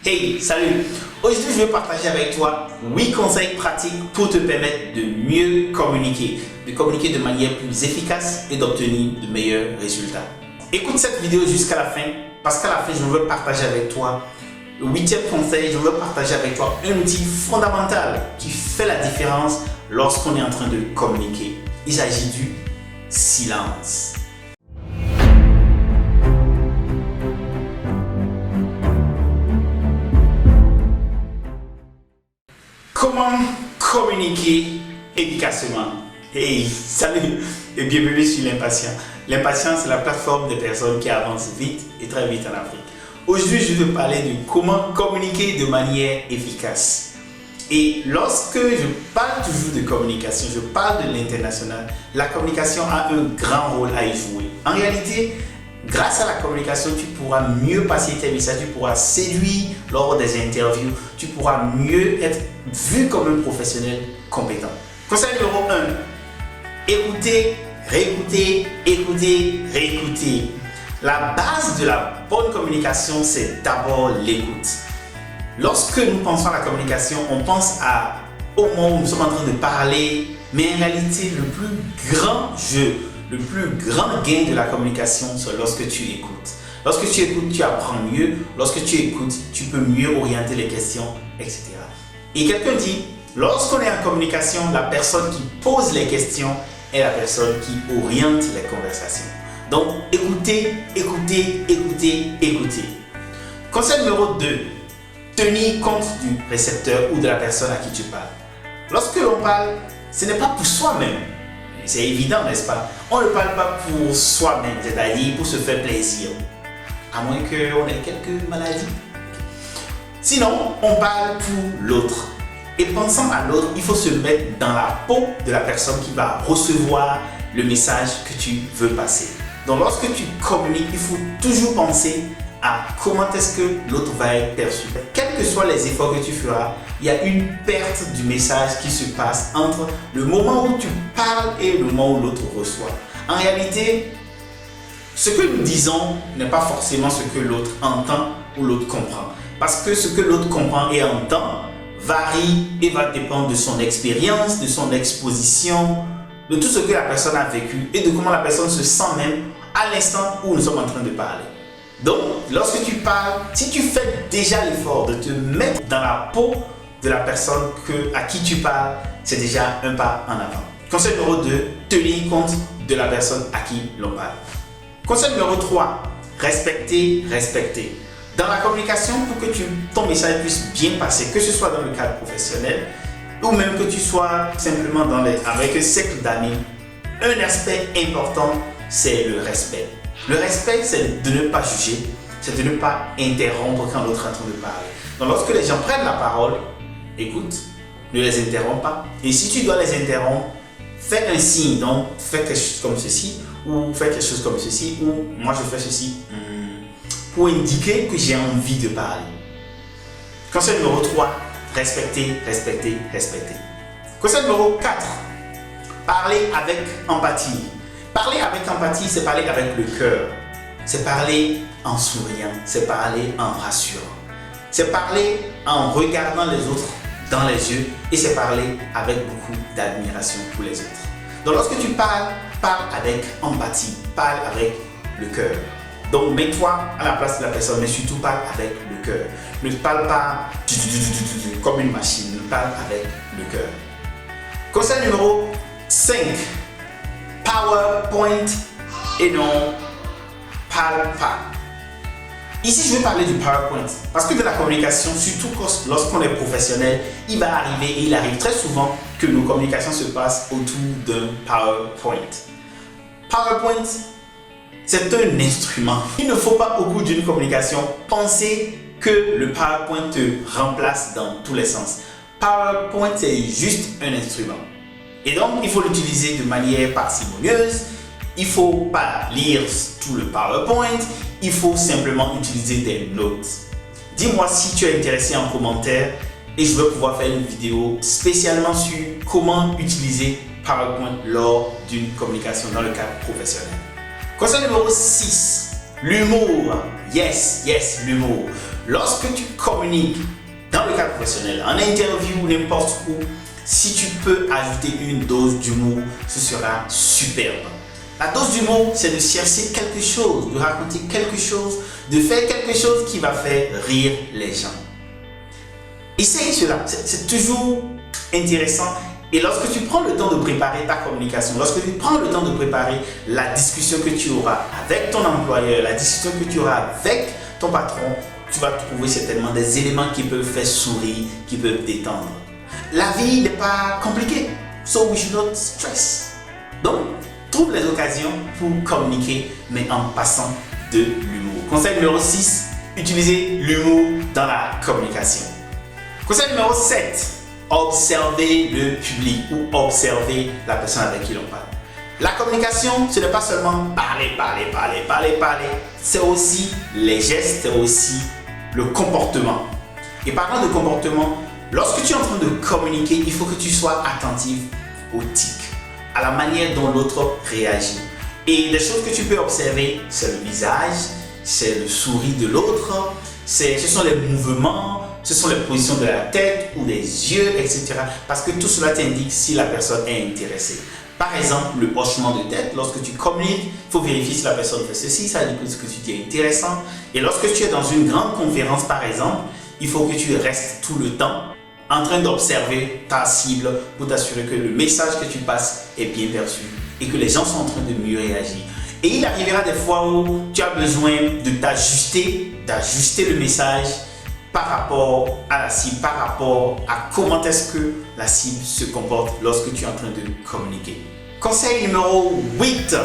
Hey, salut! Aujourd'hui, je vais partager avec toi 8 conseils pratiques pour te permettre de mieux communiquer, de manière plus efficace et d'obtenir de meilleurs résultats. Écoute cette vidéo jusqu'à la fin, parce qu'à la fin, je veux partager avec toi le 8e conseil. Je veux partager avec toi un outil fondamental qui fait la différence lorsqu'on est en train de communiquer. Il s'agit du silence. Comment communiquer efficacement? Hey, salut et bienvenue sur l'Impatient. L'Impatient, c'est la plateforme des personnes qui avancent vite et très vite en Afrique. Aujourd'hui, je vais te parler de comment communiquer de manière efficace. Et lorsque je parle toujours de communication, je parle de l'international, la communication a un grand rôle à y jouer. En réalité, grâce à la communication, tu pourras mieux passer tes messages, tu pourras séduire lors des interviews, tu pourras mieux être vu comme un professionnel compétent. Conseil numéro 1, écoutez, réécoutez, écoutez, réécoutez. La base de la bonne communication, c'est d'abord l'écoute. Lorsque nous pensons à la communication, on pense au moment où nous sommes en train de parler, mais en réalité, le plus grand jeu, le plus grand gain de la communication, c'est lorsque tu écoutes. Lorsque tu écoutes, tu apprends mieux. Lorsque tu écoutes, tu peux mieux orienter les questions, etc. Et quelqu'un dit, lorsqu'on est en communication, la personne qui pose les questions est la personne qui oriente les conversations. Donc, écoutez, écoutez, écoutez, écoutez. Conseil numéro 2, tenir compte du récepteur ou de la personne à qui tu parles. Lorsque l'on parle, ce n'est pas pour soi-même. C'est évident, n'est-ce pas? On ne parle pas pour soi-même, c'est-à-dire pour se faire plaisir. À moins qu'on ait quelques maladies. Sinon, on parle pour l'autre. Et pensant à l'autre, il faut se mettre dans la peau de la personne qui va recevoir le message que tu veux passer. Donc lorsque tu communiques, il faut toujours penser à comment est-ce que l'autre va être perçu. Quels que soient les efforts que tu feras, il y a une perte du message qui se passe entre le moment où tu parles et le moment où l'autre reçoit. En réalité, ce que nous disons n'est pas forcément ce que l'autre entend ou l'autre comprend. Parce que ce que l'autre comprend et entend varie et va dépendre de son expérience, de son exposition, de tout ce que la personne a vécu et de comment la personne se sent même à l'instant où nous sommes en train de parler. Donc, lorsque tu parles, si tu fais déjà l'effort de te mettre dans la peau de la personne à qui tu parles, c'est déjà un pas en avant. Conseil numéro 2, tenir compte de la personne à qui l'on parle. Conseil numéro 3, respecter, respecter. Dans la communication, pour que ton message puisse bien passer, que ce soit dans le cadre professionnel ou même que tu sois simplement avec un cercle d'amis, un aspect important, c'est le respect. Le respect, c'est de ne pas juger, c'est de ne pas interrompre quand l'autre est en train de parler. Donc lorsque les gens prennent la parole, écoute, ne les interromps pas. Et si tu dois les interrompre, fais un signe, donc fais quelque chose comme ceci, ou fais quelque chose comme ceci, ou moi je fais ceci, pour indiquer que j'ai envie de parler. Conseil numéro 3, respecter, respecter, respecter. Conseil numéro 4, parler avec empathie. Parler avec empathie, c'est parler avec le cœur. C'est parler en souriant, c'est parler en rassurant. C'est parler en regardant les autres dans les yeux et c'est parler avec beaucoup d'admiration pour les autres. Donc lorsque tu parles, parle avec empathie, parle avec le cœur. Donc mets-toi à la place de la personne, mais surtout parle avec le cœur. Ne parle pas comme une machine, parle avec le cœur. Conseil numéro 5, PowerPoint et non parle pas. Ici, je vais parler du PowerPoint parce que de la communication, surtout lorsqu'on est professionnel, il va arriver et il arrive très souvent que nos communications se passent autour d'un PowerPoint. PowerPoint, c'est un instrument. Il ne faut pas au cours d'une communication penser que le PowerPoint te remplace dans tous les sens. PowerPoint, c'est juste un instrument. Et donc, il faut l'utiliser de manière parcimonieuse. Il ne faut pas lire tout le PowerPoint. Il faut simplement utiliser des notes. Dis-moi si tu es intéressé en commentaire et je vais pouvoir faire une vidéo spécialement sur comment utiliser PowerPoint lors d'une communication dans le cadre professionnel. Conseil numéro 6, l'humour. Yes, l'humour. Lorsque tu communiques dans le cadre professionnel, en interview, n'importe où, si tu peux ajouter une dose d'humour, ce sera superbe. La dose d'humour, c'est de chercher quelque chose, de raconter quelque chose, de faire quelque chose qui va faire rire les gens. Essaye cela, c'est toujours intéressant. Et lorsque tu prends le temps de préparer ta communication, lorsque tu prends le temps de préparer la discussion que tu auras avec ton employeur, la discussion que tu auras avec ton patron, tu vas trouver certainement des éléments qui peuvent faire sourire, qui peuvent détendre. La vie n'est pas compliquée, so we should not stress. Donc, trouve les occasions pour communiquer, mais en passant de l'humour. Conseil numéro 6, utilisez l'humour dans la communication. Conseil numéro 7, observez le public ou observez la personne avec qui l'on parle. La communication, ce n'est pas seulement parler. C'est aussi les gestes, c'est aussi le comportement. Et parlant de comportement, lorsque tu es en train de communiquer, il faut que tu sois attentif aux tics, à la manière dont l'autre réagit. Et des choses que tu peux observer, c'est le visage, c'est le sourire de l'autre, ce sont les mouvements, ce sont les positions de la tête ou des yeux, etc. Parce que tout cela t'indique si la personne est intéressée. Par exemple, le hochement de tête, lorsque tu communiques, il faut vérifier si la personne fait ceci, ça dit que ce que tu dis est intéressant. Et lorsque tu es dans une grande conférence, par exemple, il faut que tu restes tout le temps en train d'observer ta cible pour t'assurer que le message que tu passes est bien perçu et que les gens sont en train de mieux réagir. Et il arrivera des fois où tu as besoin de d'ajuster le message par rapport à la cible, par rapport à comment est-ce que la cible se comporte lorsque tu es en train de communiquer. Conseil numéro 8,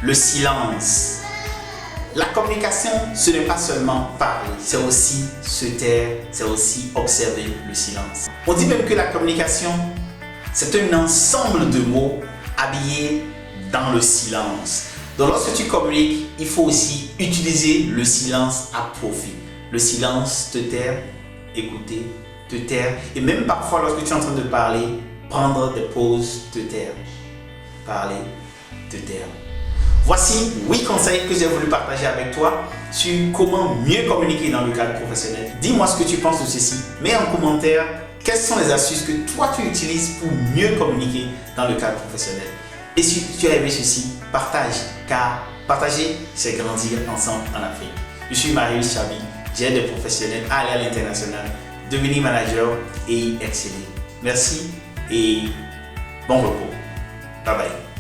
le silence. La communication, ce n'est pas seulement parler, c'est aussi se taire, c'est aussi observer le silence. On dit même que la communication, c'est un ensemble de mots habillés dans le silence. Donc lorsque tu communiques, il faut aussi utiliser le silence à profit. Le silence, te taire, écouter, te taire. Et même parfois lorsque tu es en train de parler, prendre des pauses, te taire. Parler, te taire. Voici 8 conseils que j'ai voulu partager avec toi sur comment mieux communiquer dans le cadre professionnel. Dis-moi ce que tu penses de ceci. Mets en commentaire quelles sont les astuces que toi tu utilises pour mieux communiquer dans le cadre professionnel. Et si tu as aimé ceci, partage, car partager, c'est grandir ensemble en Afrique. Je suis Marius Chabi, j'aide des professionnels à aller à l'international, devenir manager et y exceller. Merci et bon repos. Bye bye.